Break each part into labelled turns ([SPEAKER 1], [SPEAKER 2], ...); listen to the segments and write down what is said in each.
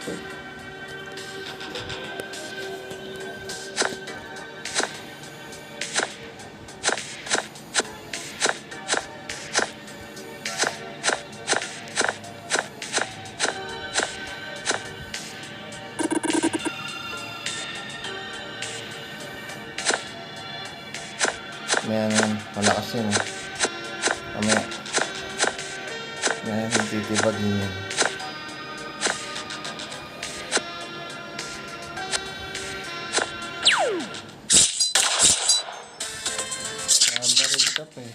[SPEAKER 1] May malakas yun eh. Mamaya may titibag yun yun. Baril ka pa eh.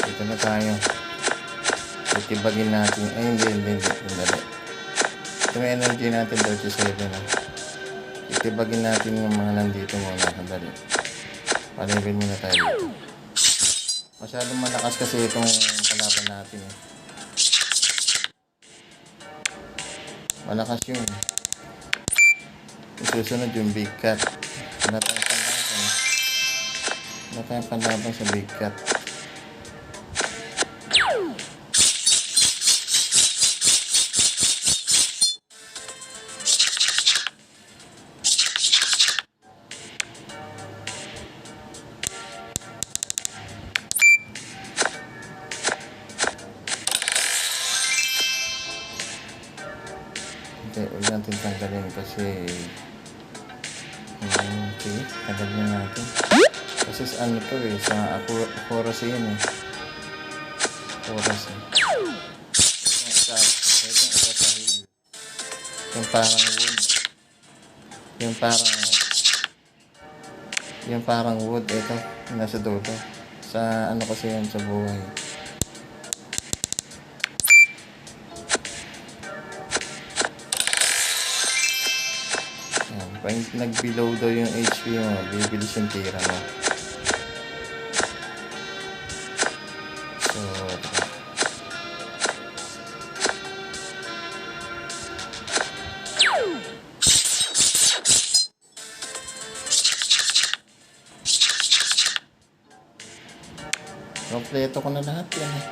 [SPEAKER 1] Dito na tayo. Itibagin natin. Ay, hindi. Ito may energy natin, 37 na. Itibagin natin yung mga nandito muna. Sandali. Palibin muna tayo dito. Masyadong malakas kasi itong kalaban natin. Malakas yung susunod yung big cat. Wala tayong panlaban sa big cat. Okay, huwag natin tanggalin kasi okay, tanggalin natin kasi ano to eh, sa chorus yan eh, chorus eh. Itong isa sa hill, yung parang wood, yung parang wood, ito nasa dulo sa ano kasi yan sa buhay. Pag nag-below daw yung HP mo, bibilis yung tira mo. So, kompleto ko na lahat yan.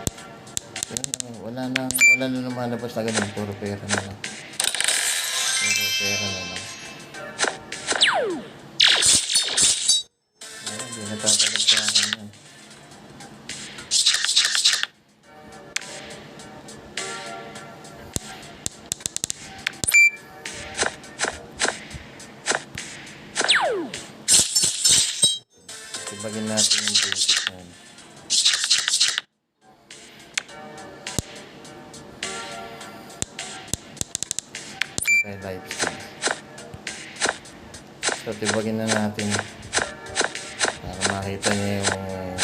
[SPEAKER 1] Wala na lumalabas na ganun. Puro pera na lang. Hindi natatalab sa akin yan. Tibagin natin yung basic na yun. Okay, lifestyle. So, tibagin na natin para makita niyo yung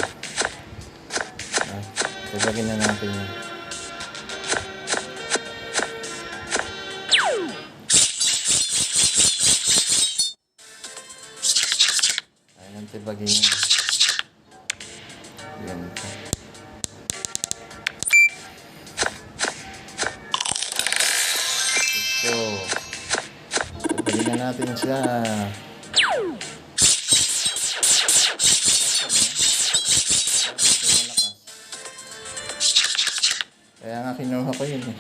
[SPEAKER 1] tibagin na natin yun. Ayan, tibagin yun. Yan. So, tibagin na natin siya. Kaya nga kinuha ko yun eh.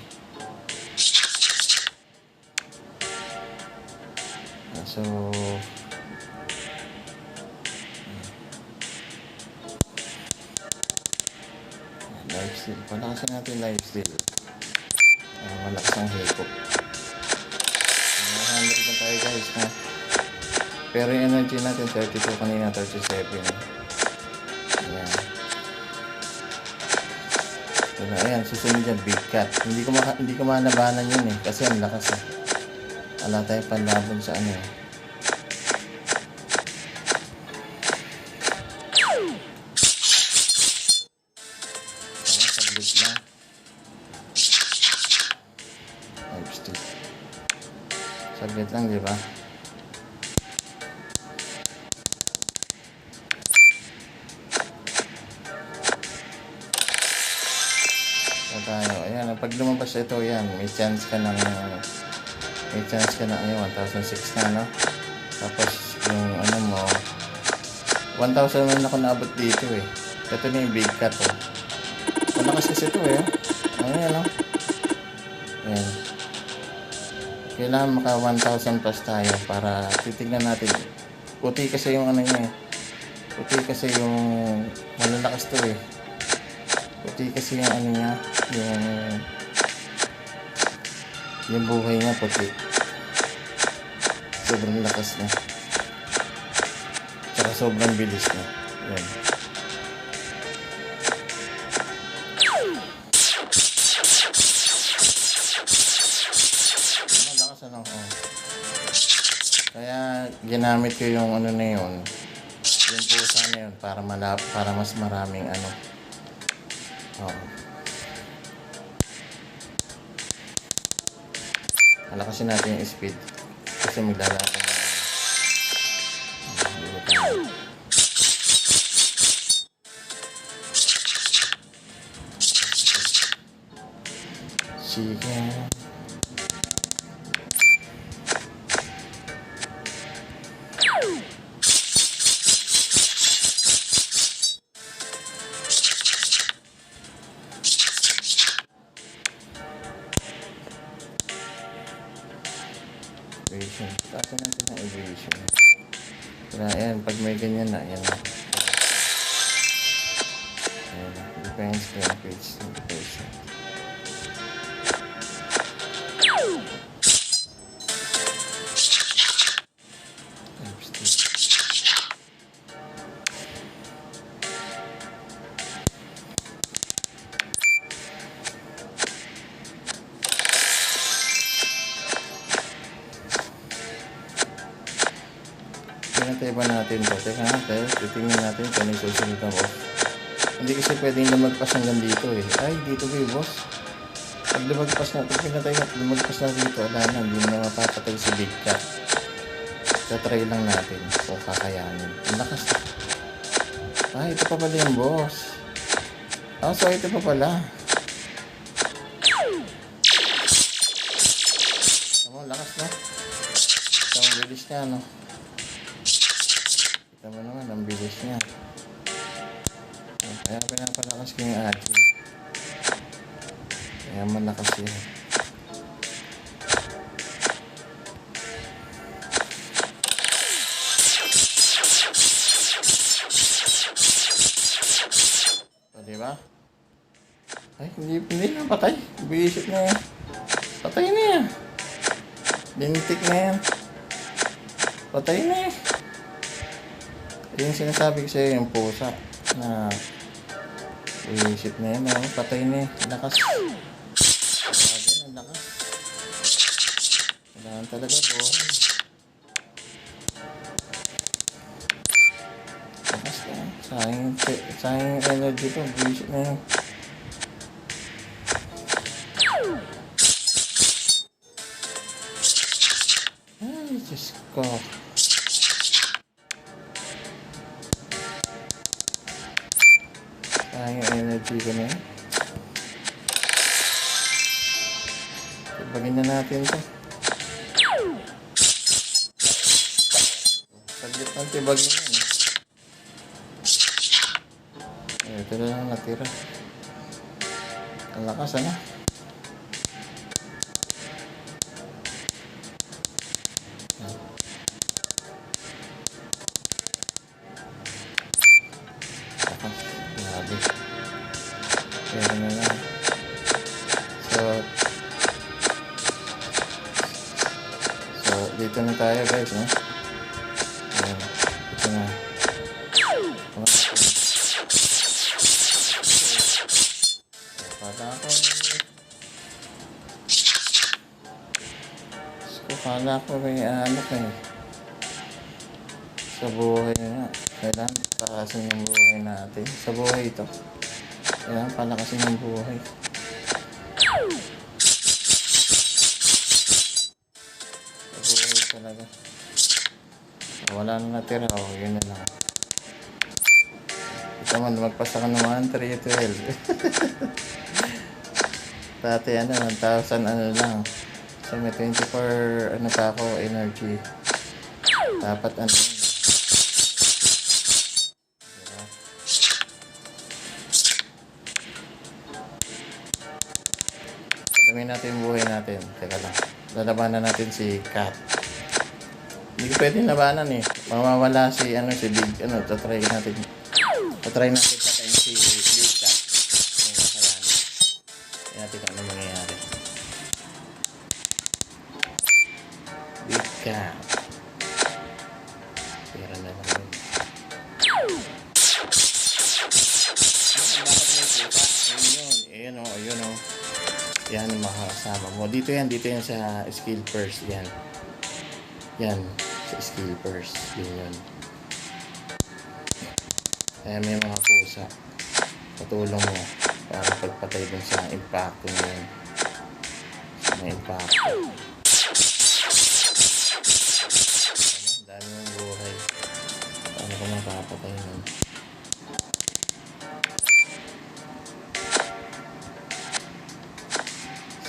[SPEAKER 1] So, lifesteal. Palakasin natin lifesteal. Malakas ang hikop. 100 na tayo guys ha. Pero yung energy natin 32 kanina, 37. Ayan. Diba? Ayan, susunod yan, big cat. Hindi ko malabanan yun eh. Kasi ang lakas eh. Wala tayong panlaban sa ano eh. Saglit lang. Saglit lang, di ba? pag lumabas ito, yan, may chance ka ng, ayun, 1,006 na, no? Tapos, yung, ano mo, 1,000 na ako naabot dito, eh. Ito na yung big cut, oh. Malakas kasi ito, eh. Ayan, no? Ayan. Kailangan maka 1,000 plus tayo para titignan natin. Puti kasi yung ano niya, eh. Puti kasi yung, malalakas to, eh. Puti kasi yung ano niya, yung buhay niya puti. Sobrang lakas na. Tsaka sobrang bilis na. Yan. Malakas na lang. Oh. Kaya ginamit ko yung ano na yun. Yung pusa na yun para mas maraming ano. Oh. Alakasin natin yung speed kasi maglalakad na. Sige. Aviation. Taasan natin ng aviation. Kaya ayan, pag may ganyan na, ayan na. Ayan na. Depends kaya page 20%. Pinatay ba natin ito? Teka natin, titingnan natin kung ano yung susunod na boss. Hindi kasi pwedeng lumagpas hanggang dito eh. Ay, dito ba yung boss? Pag lumagpas na, pag pinatay na, lumagpas na dito, wala na, hindi na mapapatay si Big Cat. Try lang natin kung kakayanin. Ang lakas. Ah, ito pa pala yung boss. Ah, so ito pa pala. Tama, lakas na. Ito ang bilis niya, no? Kita mo naman, ang bilis niya. Kaya pinapalakas ko yung atin. Kaya malakas yan. O, diba? Ay, hindi na patay. Biisip na yan. Patay na yan. Lintik na yan. Patay na yan. Yung sinasabi ko sa'yo, yung pusa na iisip na yan, oh, patay na eh. Lakas. Grabe, ang lakas. Kailangan talaga buhay. Lakas na. Sayang energy ko. Iisip na yan. Ay, Diyos ko. Sayang energy ko na yan. Tibagin na natin ito. Saglit ang tibagin yan. Ito na lang natira. Ang lakas, ano? Lakas. Grabe. Pero na lang. So, dito na tayo guys, no? Ayan. Dito na. Kala ko may ano kayo sa buhay nga. Kailangan palakasin yung buhay natin. Sa buhay ito. Kailangan palakasin yung buhay. Sa buhay talaga. Wala na natira. O, yun na lang. Ito man, magpasa ka naman 3-12. Dati ano, 1,000 ano lang. So may 24 ano pa ako, energy. Dapat ano yun. Diba? Patuloy natin yung buhay natin. Teka lang. Lalabanan natin si Cat. Hindi ko pwedeng labanan eh. Mamawala si ano, si Big, ano, tatry natin patayin si Big Cat. Yung kasalanan. Tingnan natin ano mangyayari. Big Cat. Pera na lang yun. Bakit may pusa? Ayun o, ayun o. Yan ang makakasama mo. Dito yan sa skill first. Yan. Yan. Sa skill first. Yun. Kaya may mga pusa. Patulong mo para pagpatay dun sa impacto mo yun. May impacto. Ang dami mong buhay. Paano ko makapatay nun?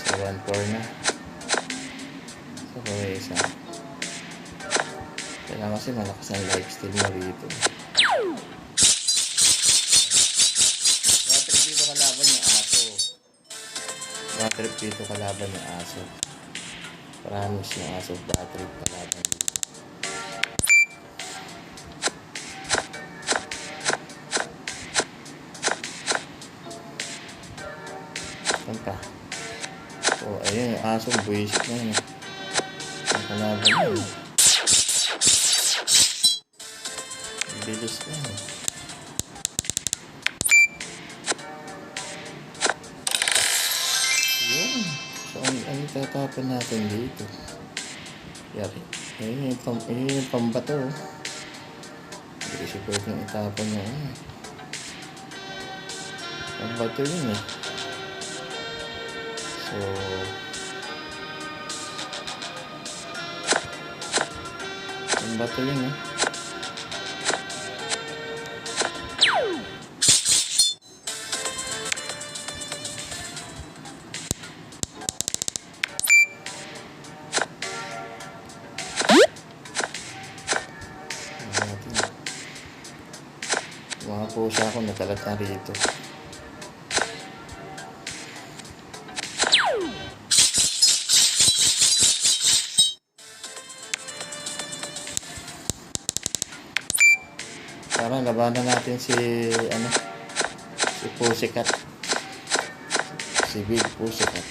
[SPEAKER 1] So 1-4 na. So kaway isa. Kailangan kasi malakas ang lifesteal mo rito. Water dito kalaban yung aso. Water dito kalaban yung aso. Promise yung aso battery kalaban dito. Saan pa? So ayun yung aso buwisit na yun. Ang kalaban yun. Bilis na yun. Yun. So, ano tatapon natin dito? Yari. Ayun yung pambato. Hindi kasi pwedeng itapon na yun. Pambato yun eh. So, pambato yun eh. Mga pusa ako natalat na rito. Tara, labanan natin si Pussycat. Si Big Pussycat.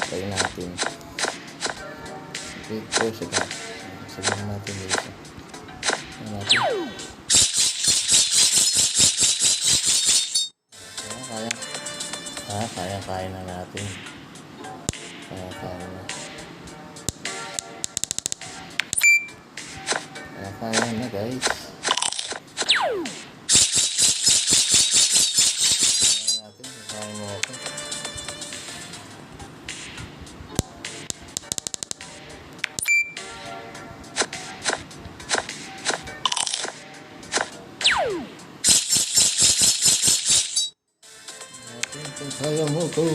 [SPEAKER 1] Tayo natin. Big Pussycat. Sabihin natin dito. Kaya na natin. Kaya na guys. Kaya mo ako. Kaya mo ko.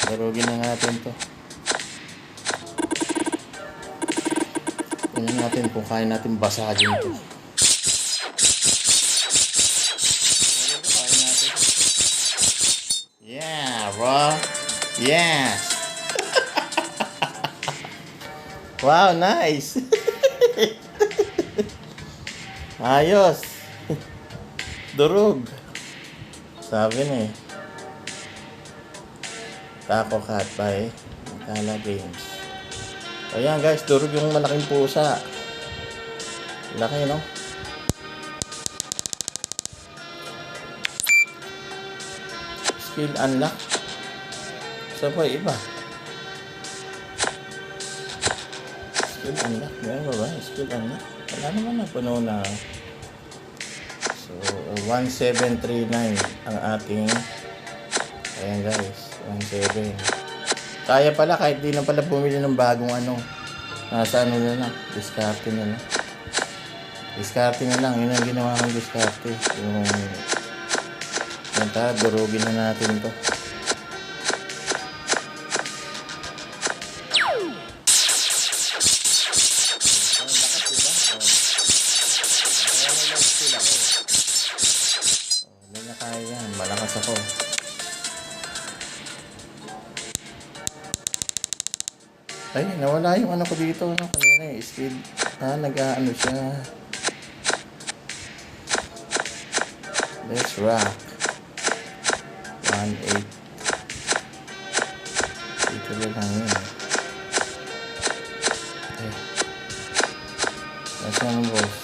[SPEAKER 1] Darugin na natin to. Tingnan natin kung kaya natin basagin to. Kaya natin. Yeah, bro. Yeah. Wow, nice. Ayos. Durug. Sabi na eh. Taco Cat by Tala Games. Ayan guys, durog yung malaking pusa. Laki no? Skill unlock. Sa pa iba. Skill unlock. Meron ba ba? Skill unlock. Wala naman na. Puno na. So, 1739 ang ating. Ayan guys. 17. Kaya pala kahit di na pala bumili ng bagong ano. Nasa ano na lang. Discarte na lang. Discarte na lang. Yun ang ginawa kong discarte. Yung tara, durugin na natin to. Hindi na kaya yan. Malakas ako. Ay, nawala yung ano ko dito. Ano, kanina yung speed. Nag-ano siya. Let's rock. 1.8. Dito lang yun. Nasaan ang boss?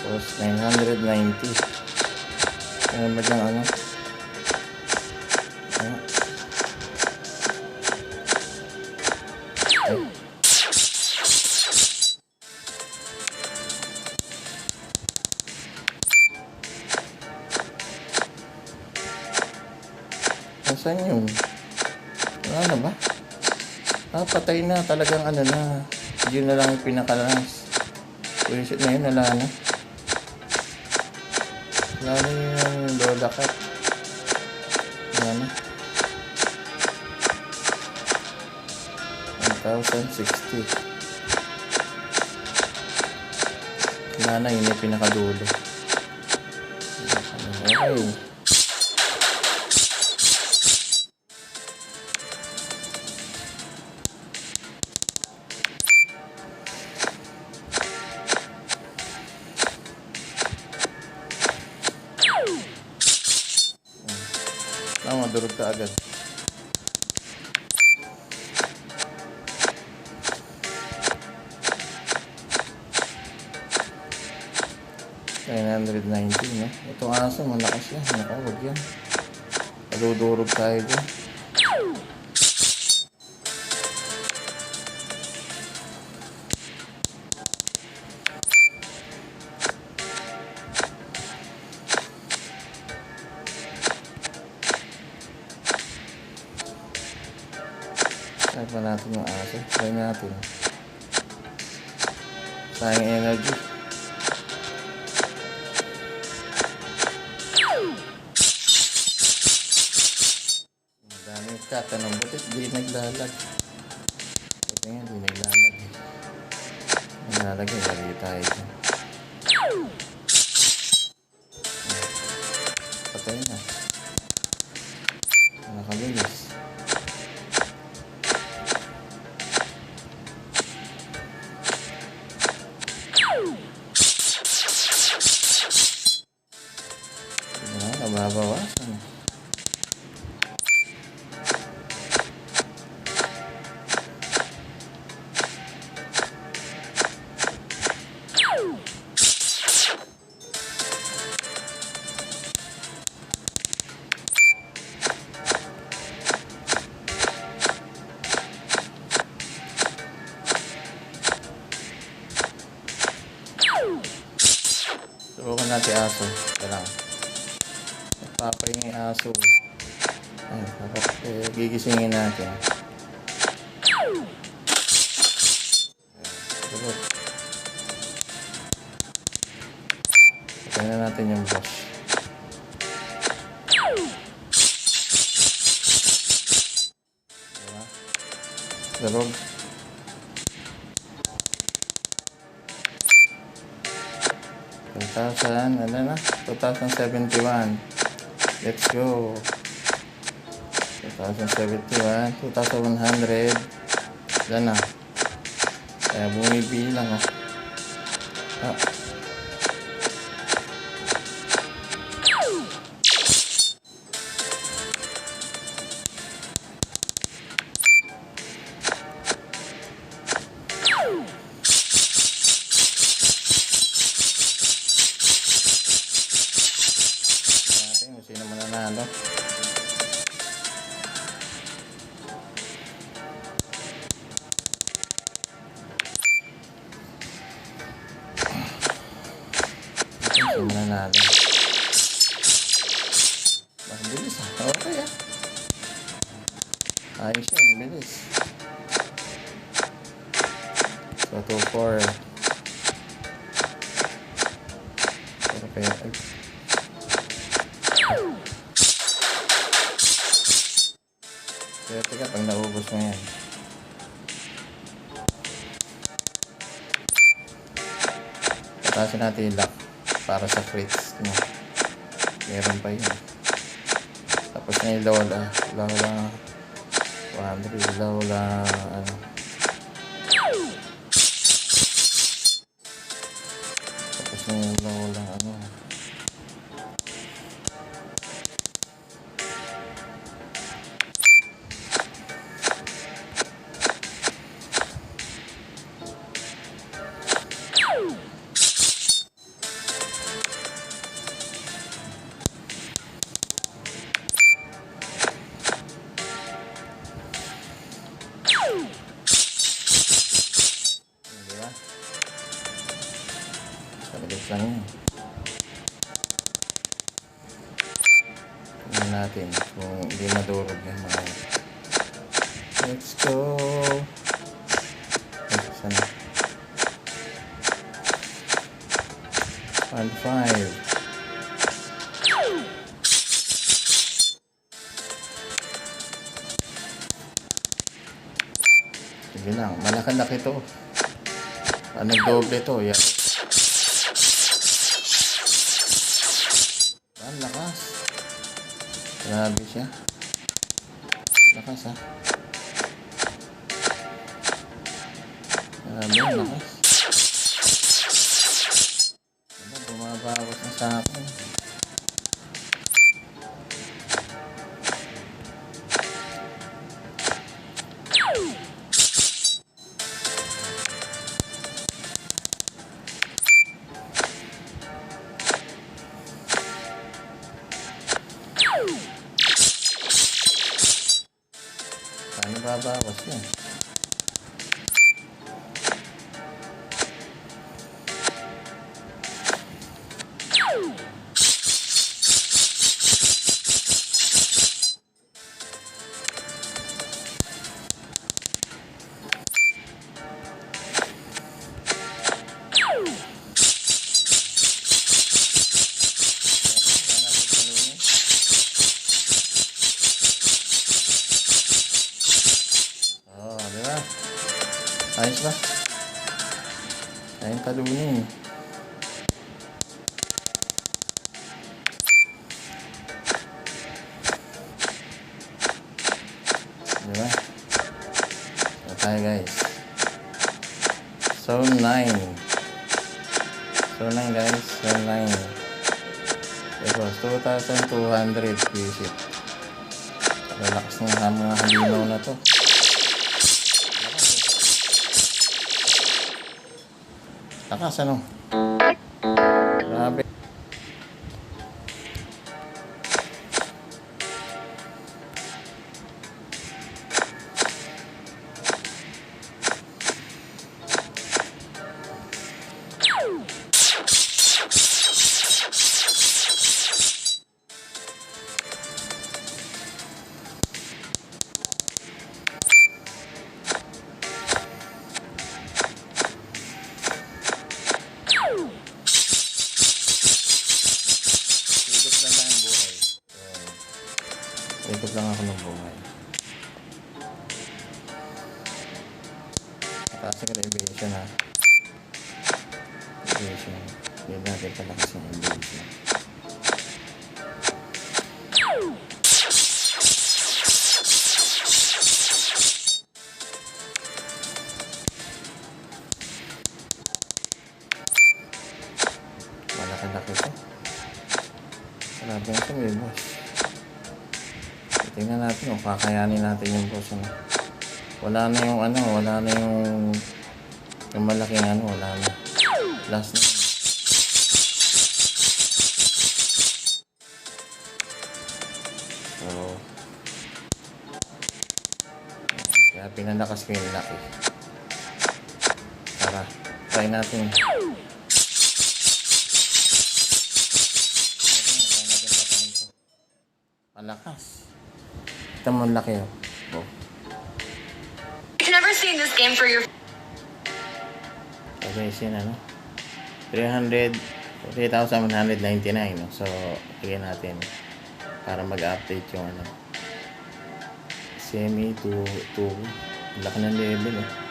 [SPEAKER 1] Boss 990. Ano ba dyan ano? Nasaan yun? Wala na ba? Patay na. Talagang ano na. Yun na lang yung pinakalas. Wisit na yun. Wala na. Wala na yung Lola Cat. Wala na. 1,060. Wala na. Yun yung pinakadulo. Okay. Madurog ka agad. $990, no? Itong aso, malakas yan. Nakawag yan. Padudurog tayo dyan. Try pa natin yung aso. Try natin. Sayang energy. Ang daming tatanong. Butit di naglalag. Buti nga di naglalag. Naglalagay. Lagi tayo dyan. Patay na. Nakabilis. Nababawasan. Subukan natin aso. Kailangan. Papahingi aso. Ay, gigisingin natin. Patayin na natin yung boss. Darog. 2,000, ano na? 2,071. Let's go. 2,071, 2,100. Wala na. Kaya bumibili lang ah. Sino mananalo? panalo. Mas bilis ah. Okay ah. Ayos yan, bilis. So, 2-4. Okay. Swerte ka pag naubos mo yan. Patasin natin yung luck para sa crits mo. Meron pa yun. Tapos na yung lola. Lola 100. Lola ano. Tapos na yung lola ano. Diba? Sabilis lang yun. Tingnan natin kung hindi madurog yung mga. Let's go. Sana. 1-5. Sige lang, malaki-laki to. Anong doble to? Yan. Ang lakas. Grabe siya. Lakas ha. Grabe, lakas. Ano, bumabawas na sa akin. Paano babawas yan? Ayos ba? Ayun talunin. Diba? So tayo guys. Zone 9. Zone 9 guys. Zone 9. It was 2,200 visit. Relax ng mga halinaw na to. Lakas ano? Grabe. Ikot lang ako ng buhay. Mataas ka na elevation ha. Elevation. Hindi natin palakas yung elevation. Malaki-laki ito. Grabe nga ito may boss. Tingnan natin kung kakayanin natin yung boss ano. Wala na yung ano, wala na yung malaking ano, wala na. Last na. So, kaya pinalakas ko yung laki. Tara, try natin. Malakas. Ito mo laki oh. Oh.
[SPEAKER 2] You've never seen this game for your...
[SPEAKER 1] Okay, sin ano? 3,199. No? So, bigyan natin para mag-update yung ano. Semi to laki ng level eh.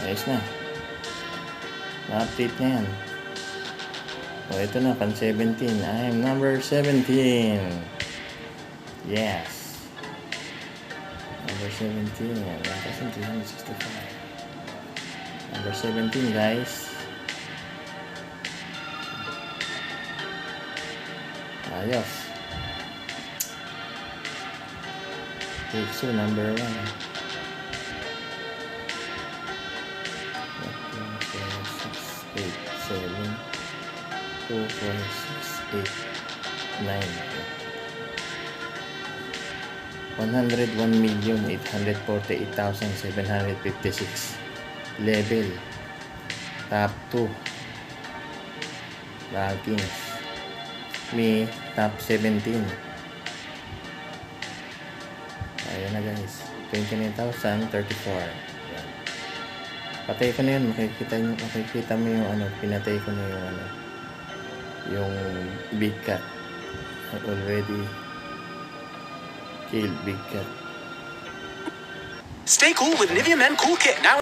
[SPEAKER 1] Ayos na. Na-update na yan. O, ito na, pan 17. I am number 17. Yes. Number 17. 1,365. Number 17, guys. Ayos. Okay, so number 1. 2, 4, 6, 8, 7, 2, 4, 6, 8, 9. 101,848,756 level. Top 2 rankings. Me, top 17. Ayan na guys, 29,034. Patay ko na yun, makikita mo yung ano, pinatay ko na yung ano, yung big cat. I already killed big cat.
[SPEAKER 3] Stay cool with Nivea Men Cool Kit now.